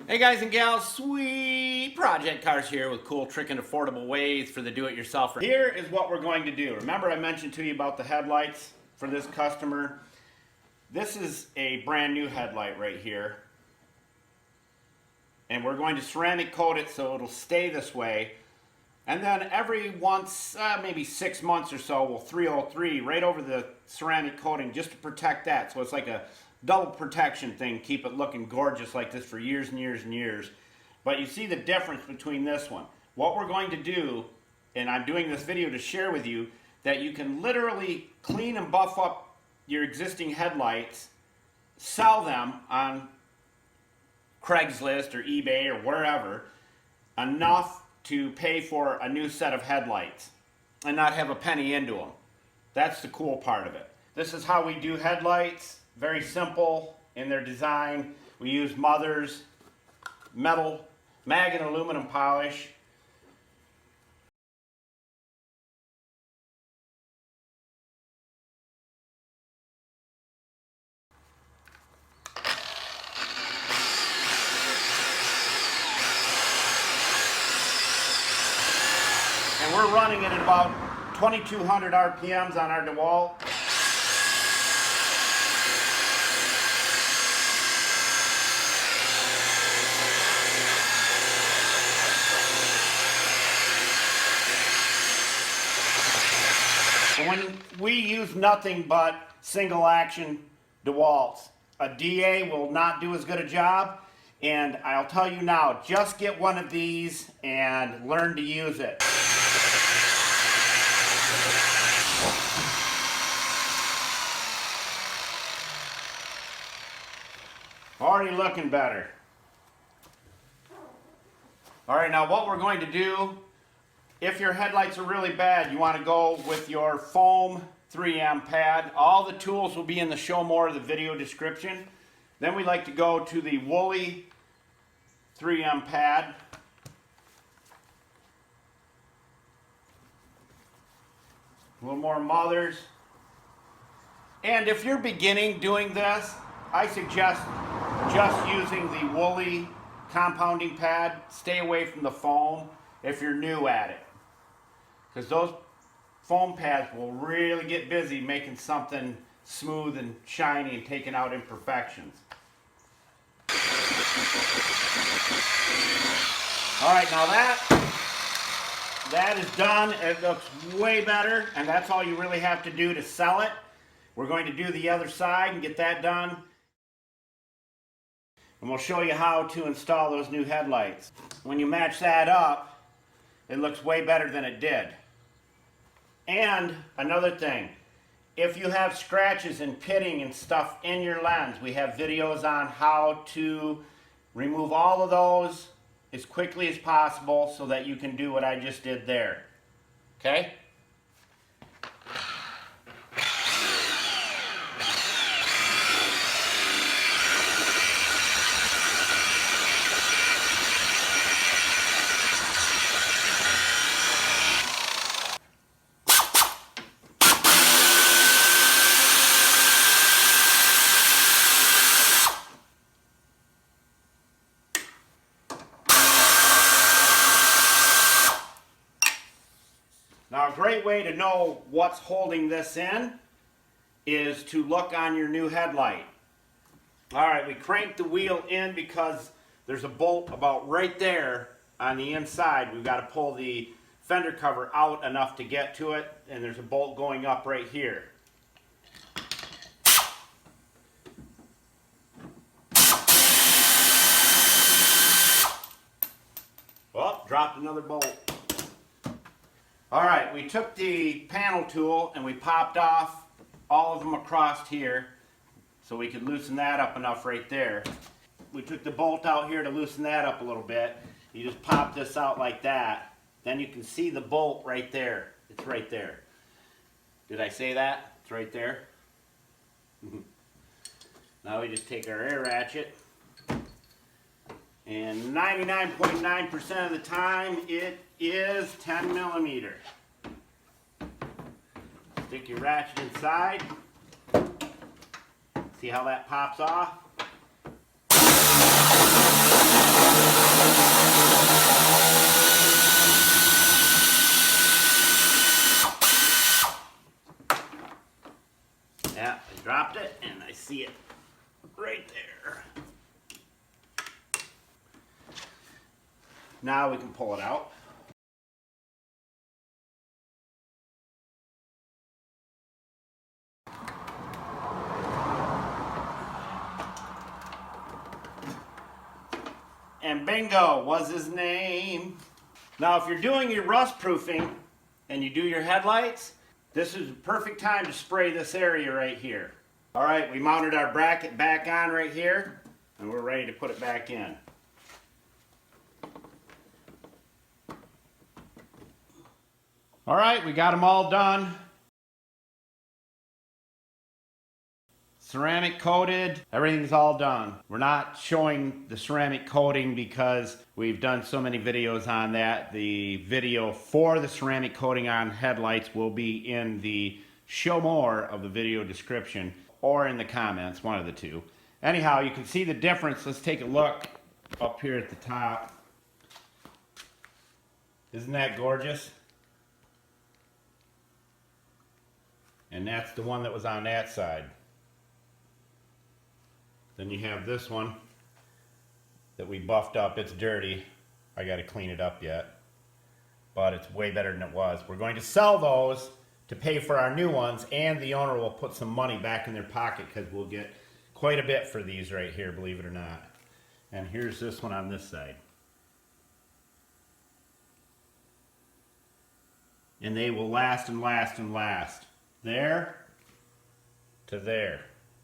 Hey guys and gals, Sweet Project Cars here with cool, trick, and affordable ways for the do-it-yourselfer. Here is what we're going to do. Remember I mentioned to you about the headlights for this customer. This is a brand new headlight right here. And we're going to ceramic coat it so it'll stay this way. And then every once, maybe 6 months or so, we'll 303 right over the ceramic coating just to protect that. So it's like a double protection thing, keep it looking gorgeous like this for years and years and years. But you see the difference between this one. What we're going to do, and I'm doing this video to share with you, that you can literally clean and buff up your existing headlights, sell them on Craigslist or eBay or wherever, enough to pay for a new set of headlights and not have a penny into them. That's the cool part of it. This is how we do headlights. Very simple in their design. We use Mother's metal, mag and aluminum polish. And we're running it at about 2200 RPMs on our DeWalt. And when we use nothing but single action DeWalts, a DA will not do as good a job. And I'll tell you now, just get one of these and learn to use it. Already looking better. All right, now what we're going to do, if your headlights are really bad, you want to go with your foam 3M pad. All the tools will be in the show more of the video description. Then we like to go to the woolly 3M pad. A little more Mother's. And if you're beginning doing this, I suggest just using the woolly compounding pad. Stay away from the foam if you're new at it, because those foam pads will really get busy making something smooth and shiny and taking out imperfections. All right, now that is done. It looks way better, and that's all you really have to do to sell it. We're going to do the other side and get that done. And we'll show you how to install those new headlights. When you match that up, it looks way better than it did. And another thing, if you have scratches and pitting and stuff in your lens, we have videos on how to remove all of those as quickly as possible so that you can do what I just did there. Okay? Now, a great way to know what's holding this in is to look on your new headlight. All right, we cranked the wheel in because there's a bolt about right there on the inside. We've got to pull the fender cover out enough to get to it, and there's a bolt going up right here. Oh, dropped another bolt. All right, we took the panel tool and we popped off all of them across here so we could loosen that up enough right there. We took the bolt out here to loosen that up a little bit. You just pop this out like that. Then you can see the bolt right there. It's right there. Did I say that? It's right there. Now we just take our air ratchet, and 99.9% of the time it is 10 millimeter. Stick your ratchet inside. See how that pops off? Now we can pull it out. And bingo was his name. Now if you're doing your rust proofing and you do your headlights, this is the perfect time to spray this area right here. All right, we mounted our bracket back on right here and we're ready to put it back in. All right, we got them all done. Ceramic coated, everything's all done. We're not showing the ceramic coating because we've done so many videos on that. The video for the ceramic coating on headlights will be in the show more of the video description or in the comments, one of the two. Anyhow, you can see the difference. Let's take a look up here at the top. Isn't that gorgeous? And that's the one that was on that side. Then you have this one that we buffed up. It's dirty. I got to clean it up yet. But it's way better than it was. We're going to sell those to pay for our new ones, and the owner will put some money back in their pocket because we'll get quite a bit for these right here, believe it or not. And here's this one on this side. And they will last and last and last. There to there.